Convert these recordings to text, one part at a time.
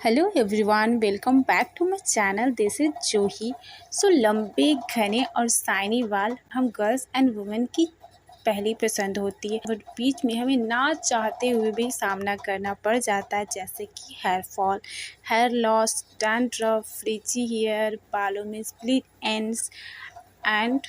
Hello everyone, welcome back to my channel. This is Juhi. So लंबे घने और shiny बाल हम गर्ल्स एंड वुमेन की पहली पसंद होती है, बट बीच में हमें ना चाहते हुए भी सामना करना पड़ जाता है, जैसे कि hair fall, hair loss, dandruff, frizzy hair, बालों में स्प्लिट एंड्स एंड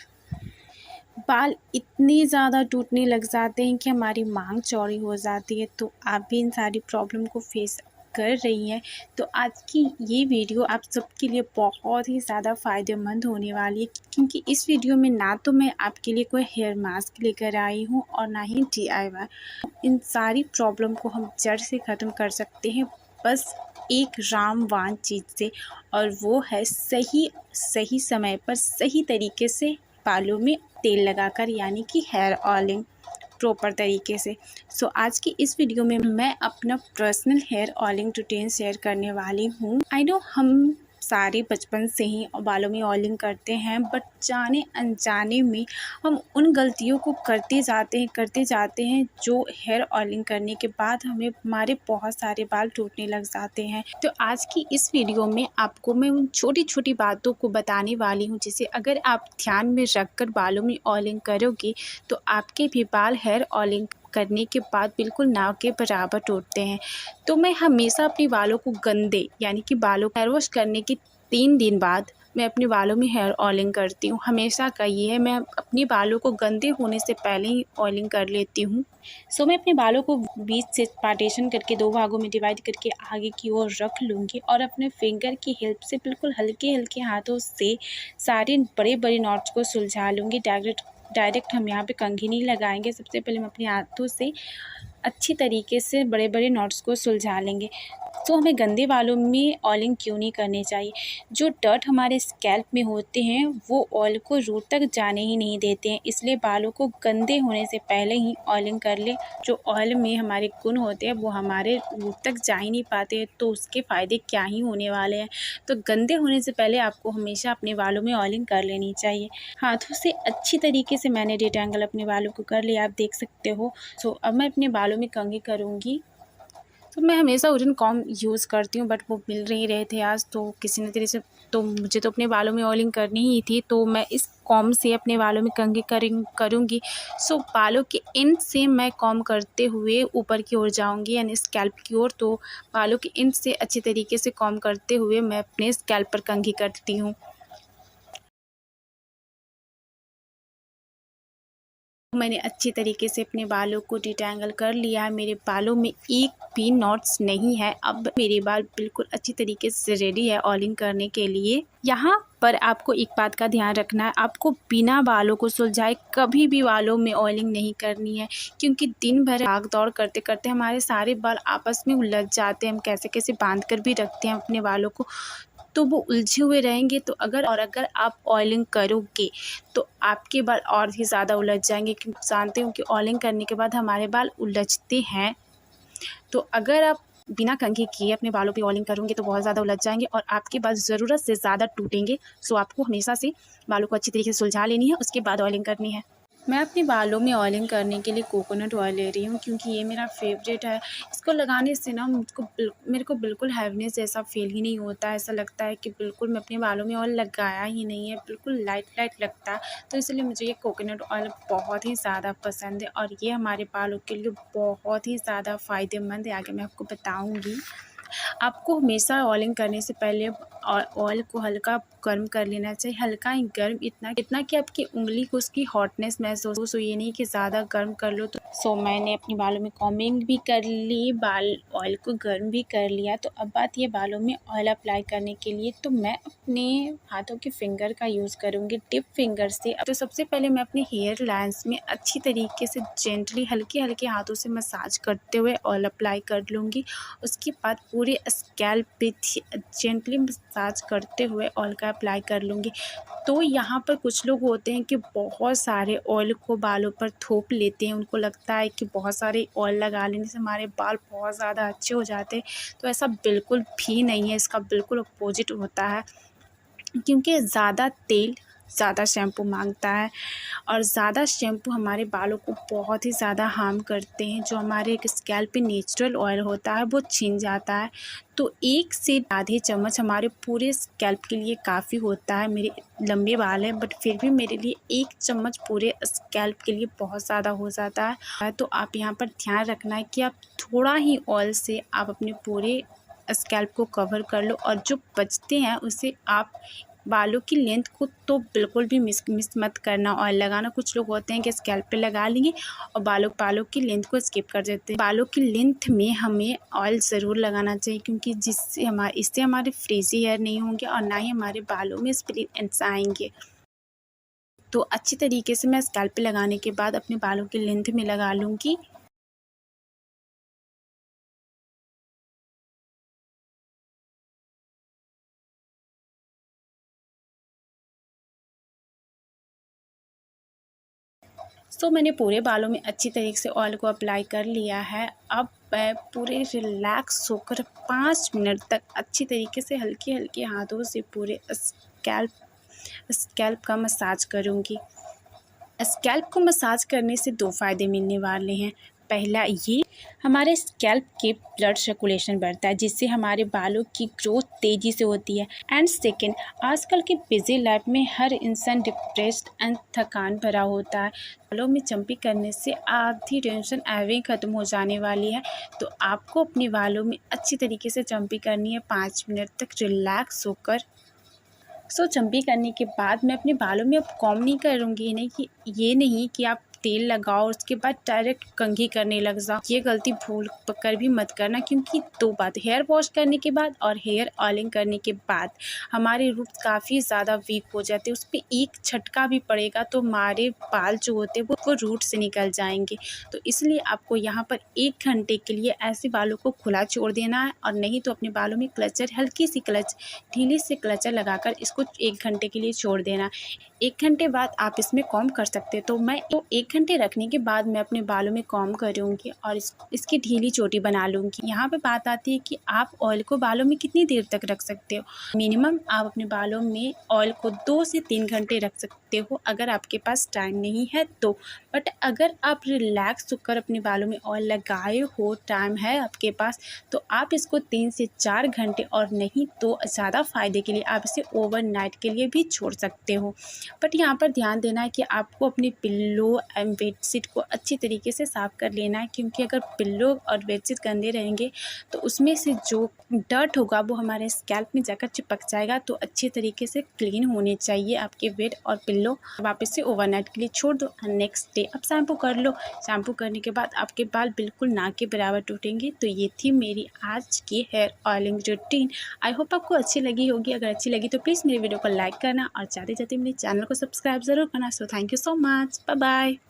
बाल इतने ज़्यादा टूटने लग जाते हैं कि हमारी मांग चौड़ी हो जाती है। तो आप भी इन सारी प्रॉब्लम को फेस कर रही हैं तो आज की ये वीडियो आप सबके लिए बहुत ही ज़्यादा फ़ायदेमंद होने वाली है, क्योंकि इस वीडियो में ना तो मैं आपके लिए कोई हेयर मास्क लेकर आई हूँ और ना ही DIY। इन सारी प्रॉब्लम को हम जड़ से ख़त्म कर सकते हैं बस एक रामबाण चीज़ से, और वो है सही समय पर सही तरीके से बालों में तेल लगाकर, यानी कि हेयर ऑयलिंग प्रॉपर तरीके से। सो आज की इस वीडियो में मैं अपना personal hair oiling routine share करने वाली हूँ। आई नो हम सारे बचपन से ही बालों में ऑयलिंग करते हैं, बट जाने अनजाने में हम उन गलतियों को करते जाते हैं जो हेयर ऑयलिंग करने के बाद हमारे बहुत सारे बाल टूटने लग जाते हैं। तो आज की इस वीडियो में आपको मैं उन छोटी छोटी बातों को बताने वाली हूँ, जिसे अगर आप ध्यान में रखकर बालों में ऑयलिंग करोगे तो आपके भी बाल हेयर ऑयलिंग करने के बाद बिल्कुल ना के बराबर टूटते हैं। तो मैं हमेशा अपने बालों को गंदे, यानी कि बालों को हेयर वॉश करने के 3 दिन बाद मैं अपने बालों में हेयर ऑयलिंग करती हूँ। हमेशा का ये है, मैं अपने बालों को गंदे होने से पहले ही ऑयलिंग कर लेती हूँ। सो मैं अपने बालों को बीच से पार्टीशन करके 2 भागों में डिवाइड करके आगे की ओर रख लूँगी और अपने फिंगर की हेल्प से बिल्कुल हल्के हल्के हाथों से सारे बड़े बड़े नॉट्स को सुलझा लूँगी। डायरेक्ट हम यहाँ पे कंघी नहीं लगाएंगे। सबसे पहले हम अपने हाथों से अच्छी तरीके से बड़े बड़े नॉट्स को सुलझा लेंगे। तो हमें गंदे बालों में ऑयलिंग क्यों नहीं करनी चाहिए? जो डर्ट हमारे स्कैल्प में होते हैं वो ऑयल को रूट तक जाने ही नहीं देते हैं, इसलिए बालों को गंदे होने से पहले ही ऑयलिंग कर ले। जो ऑयल में हमारे गुण होते हैं वो हमारे रूट तक जा ही नहीं पाते हैं, तो उसके फ़ायदे क्या ही होने वाले हैं। तो गंदे होने से पहले आपको हमेशा अपने बालों में ऑयलिंग कर लेनी चाहिए। हाथों से अच्छी तरीके से मैंने डिटेंगल अपने बालों को कर लिया, आप देख सकते हो। सो अब मैं अपने बालों में कंघी करूँगी। तो मैं हमेशा वुडन कॉम्ब यूज़ करती हूँ, बट वो मिल नहीं रहे थे आज, तो किसी न तरह से तो मुझे तो अपने बालों में ऑयलिंग करनी ही थी, तो मैं इस कॉम्ब से अपने बालों में कंघी करूँगी। सो बालों के एंड से मैं कॉम्ब करते हुए ऊपर की ओर जाऊँगी, यानी स्कैल्प की ओर। तो बालों के एंड से अच्छी तरीके से कॉम्ब करते हुए मैं अपने स्कैल्प पर कंघी करती हूँ। मैंने अच्छी तरीके से अपने बालों को डिटेंगल कर लिया है। मेरे बालों में एक भी नॉट्स नहीं है। अब मेरे बाल बिल्कुल अच्छी तरीके से रेडी है ऑयलिंग करने के लिए। यहाँ पर आपको एक बात का ध्यान रखना है, आपको बिना बालों को सुलझाए कभी भी बालों में ऑयलिंग नहीं करनी है, क्योंकि दिन भर भाग दौड़ करते करते हमारे सारे बाल आपस में उलझ जाते हैं। हम कैसे कैसे बांध कर भी रखते हैं अपने बालों को, तो वो उलझे हुए रहेंगे। तो अगर आप ऑयलिंग करोगे तो आपके बाल और भी ज़्यादा उलझ जाएंगे, क्योंकि जानते हो कि ऑयलिंग करने के बाद हमारे बाल उलझते हैं। तो अगर आप बिना कंघी किए अपने बालों पे ऑयलिंग करोगे तो बहुत ज़्यादा उलझ जाएंगे और आपके बाल ज़रूरत से ज़्यादा टूटेंगे। सो आपको हमेशा से बालों को अच्छी तरीके से सुलझा लेनी है, उसके बाद ऑयलिंग करनी है। मैं अपने बालों में ऑयलिंग करने के लिए कोकोनट ऑयल ले रही हूँ, क्योंकि ये मेरा फेवरेट है। इसको लगाने से ना मेरे को बिल्कुल हैवीनेस जैसा फील ही नहीं होता है। ऐसा लगता है कि बिल्कुल मैं अपने बालों में ऑयल लगाया ही नहीं है, बिल्कुल लाइट लाइट लगता है। तो इसलिए मुझे ये कोकोनट ऑयल बहुत ही ज़्यादा पसंद है और ये हमारे बालों के लिए बहुत ही ज़्यादा फ़ायदेमंद है। आगे मैं आपको बताऊँगी। आपको हमेशा ऑयलिंग करने से पहले ऑयल को हल्का गर्म कर लेना चाहिए। हल्का ही गर्म, इतना कि आपकी उंगली को उसकी हॉटनेस महसूस हो, ये नहीं कि ज़्यादा गर्म कर लो। तो मैंने अपने बालों में कॉम्बिंग भी कर ली, ऑयल को गर्म भी कर लिया। तो अब बात ये बालों में ऑयल अप्लाई करने के लिए, तो मैं अपने हाथों के फिंगर का यूज़ करूँगी, टिप फिंगर से। तो सबसे पहले मैं अपने हेयर लाइन्स में अच्छी तरीके से जेंटली हल्के हल्के हाथों से मसाज करते हुए ऑयल अप्लाई कर लूँगी। उसके बाद पूरे स्कैल्प पे जेंटली मसाज करते हुए ऑयल का अप्लाई कर लूँगी। तो यहाँ पर कुछ लोग होते हैं कि बहुत सारे ऑयल को बालों पर थोप लेते हैं। उनको लगता है कि बहुत सारे ऑयल लगा लेने से हमारे बाल बहुत ज़्यादा अच्छे हो जाते हैं। तो ऐसा बिल्कुल भी नहीं है, इसका बिल्कुल अपोजिट होता है, क्योंकि ज़्यादा तेल ज़्यादा शैम्पू मांगता है और ज़्यादा शैम्पू हमारे बालों को बहुत ही ज़्यादा हार्म करते हैं। जो हमारे स्कैल्प पे नेचुरल ऑयल होता है वो छिन जाता है। तो 1 से आधे चम्मच हमारे पूरे स्कैल्प के लिए काफ़ी होता है। मेरे लंबे बाल हैं बट फिर भी मेरे लिए 1 चम्मच पूरे स्कैल्प के लिए बहुत ज़्यादा हो जाता है। तो आप यहाँ पर ध्यान रखना है कि आप थोड़ा ही ऑयल से आप अपने पूरे स्कैल्प को कवर कर लो और जो बचते हैं उसे आप बालों की लेंथ को तो बिल्कुल भी मिस मत करना ऑयल लगाना। कुछ लोग होते हैं कि स्कैल्प पे लगा लेंगे और बालों की लेंथ को स्किप कर देते हैं। बालों की लेंथ में हमें ऑयल ज़रूर लगाना चाहिए क्योंकि इससे हमारे फ्रीज़ी हेयर नहीं होंगे और ना ही हमारे बालों में स्प्लिट एंड्स आएंगे। तो अच्छी तरीके से मैं स्कैल्प पे लगाने के बाद अपने बालों की लेंथ में लगा लूँगी। सो मैंने पूरे बालों में अच्छी तरीके से ऑयल को अप्लाई कर लिया है। अब मैं पूरे रिलैक्स होकर 5 मिनट तक अच्छी तरीके से हल्के हाथों से पूरे स्कैल्प का मसाज करूँगी। स्कैल्प को मसाज करने से 2 फ़ायदे मिलने वाले हैं। पहला ये, हमारे स्कैल्प के ब्लड सर्कुलेशन बढ़ता है जिससे हमारे बालों की ग्रोथ तेज़ी से होती है। एंड सेकेंड, आजकल के बिजी लाइफ में हर इंसान डिप्रेस्ड एंड थकान भरा होता है। बालों में चम्पी करने से आधी टेंशन एवं ख़त्म हो जाने वाली है। तो आपको अपने बालों में अच्छी तरीके से चम्पी करनी है 5 मिनट तक रिलैक्स होकर। चम्पी करने के बाद मैं अपने बालों में अब कॉम्ब नहीं करूँगी। ये नहीं कि आप तेल लगाओ उसके बाद डायरेक्ट कंघी करने लग जाओ। ये गलती भूल कर भी मत करना क्योंकि 2 बात, हेयर वॉश करने के बाद और हेयर ऑयलिंग करने के बाद हमारे रूट्स काफ़ी ज़्यादा वीक हो जाते हैं। उस पर एक झटका भी पड़ेगा तो हमारे बाल जो होते हैं वो रूट से निकल जाएंगे। तो इसलिए आपको यहाँ पर 1 घंटे के लिए ऐसे बालों को खुला छोड़ देना है और नहीं तो अपने बालों में हल्की सी ढीली से क्लचर लगाकर इसको 1 घंटे के लिए छोड़ देना। 1 घंटे बाद आप इसमें कॉम्ब कर सकते हैं। तो 1 घंटे रखने के बाद मैं अपने बालों में कॉम्ब करूँगी और इसकी ढीली चोटी बना लूँगी। यहाँ पे बात आती है कि आप ऑयल को बालों में कितनी देर तक रख सकते हो। मिनिमम आप अपने बालों में ऑयल को 2 से 3 घंटे रख सकते हो अगर आपके पास टाइम नहीं है तो। बट अगर आप रिलैक्स होकर अपने बालों में ऑयल लगाए हो, टाइम है आपके पास, तो आप इसको 3 से 4 घंटे और नहीं तो ज़्यादा फ़ायदे के लिए आप इसे ओवरनाइट के लिए भी छोड़ सकते हो। बट यहाँ पर ध्यान देना है कि आपको अपनी पिल्लो एंड बेडशीट को अच्छी तरीके से साफ़ कर लेना है क्योंकि अगर पिल्लो और बेडशीट गंदे रहेंगे तो उसमें से जो डर्ट होगा वो हमारे स्कैल्प में जाकर चिपक जाएगा। तो अच्छी तरीके से क्लीन होने चाहिए आपके बेड और पिल्लो। आप इसे ओवरनाइट के लिए छोड़ दो और नेक्स्ट डे अब शैम्पू कर लो। शैम्पू करने के बाद आपके बाल बिल्कुल ना के बराबर टूटेंगे। तो ये थी मेरी आज की hair oiling routine. I hope आपको अच्छी लगी होगी। अगर अच्छी लगी तो प्लीज़ मेरे वीडियो को लाइक करना और जाते जाते मेरे चैनल को सब्सक्राइब ज़रूर करना। So thank you so much, bye bye.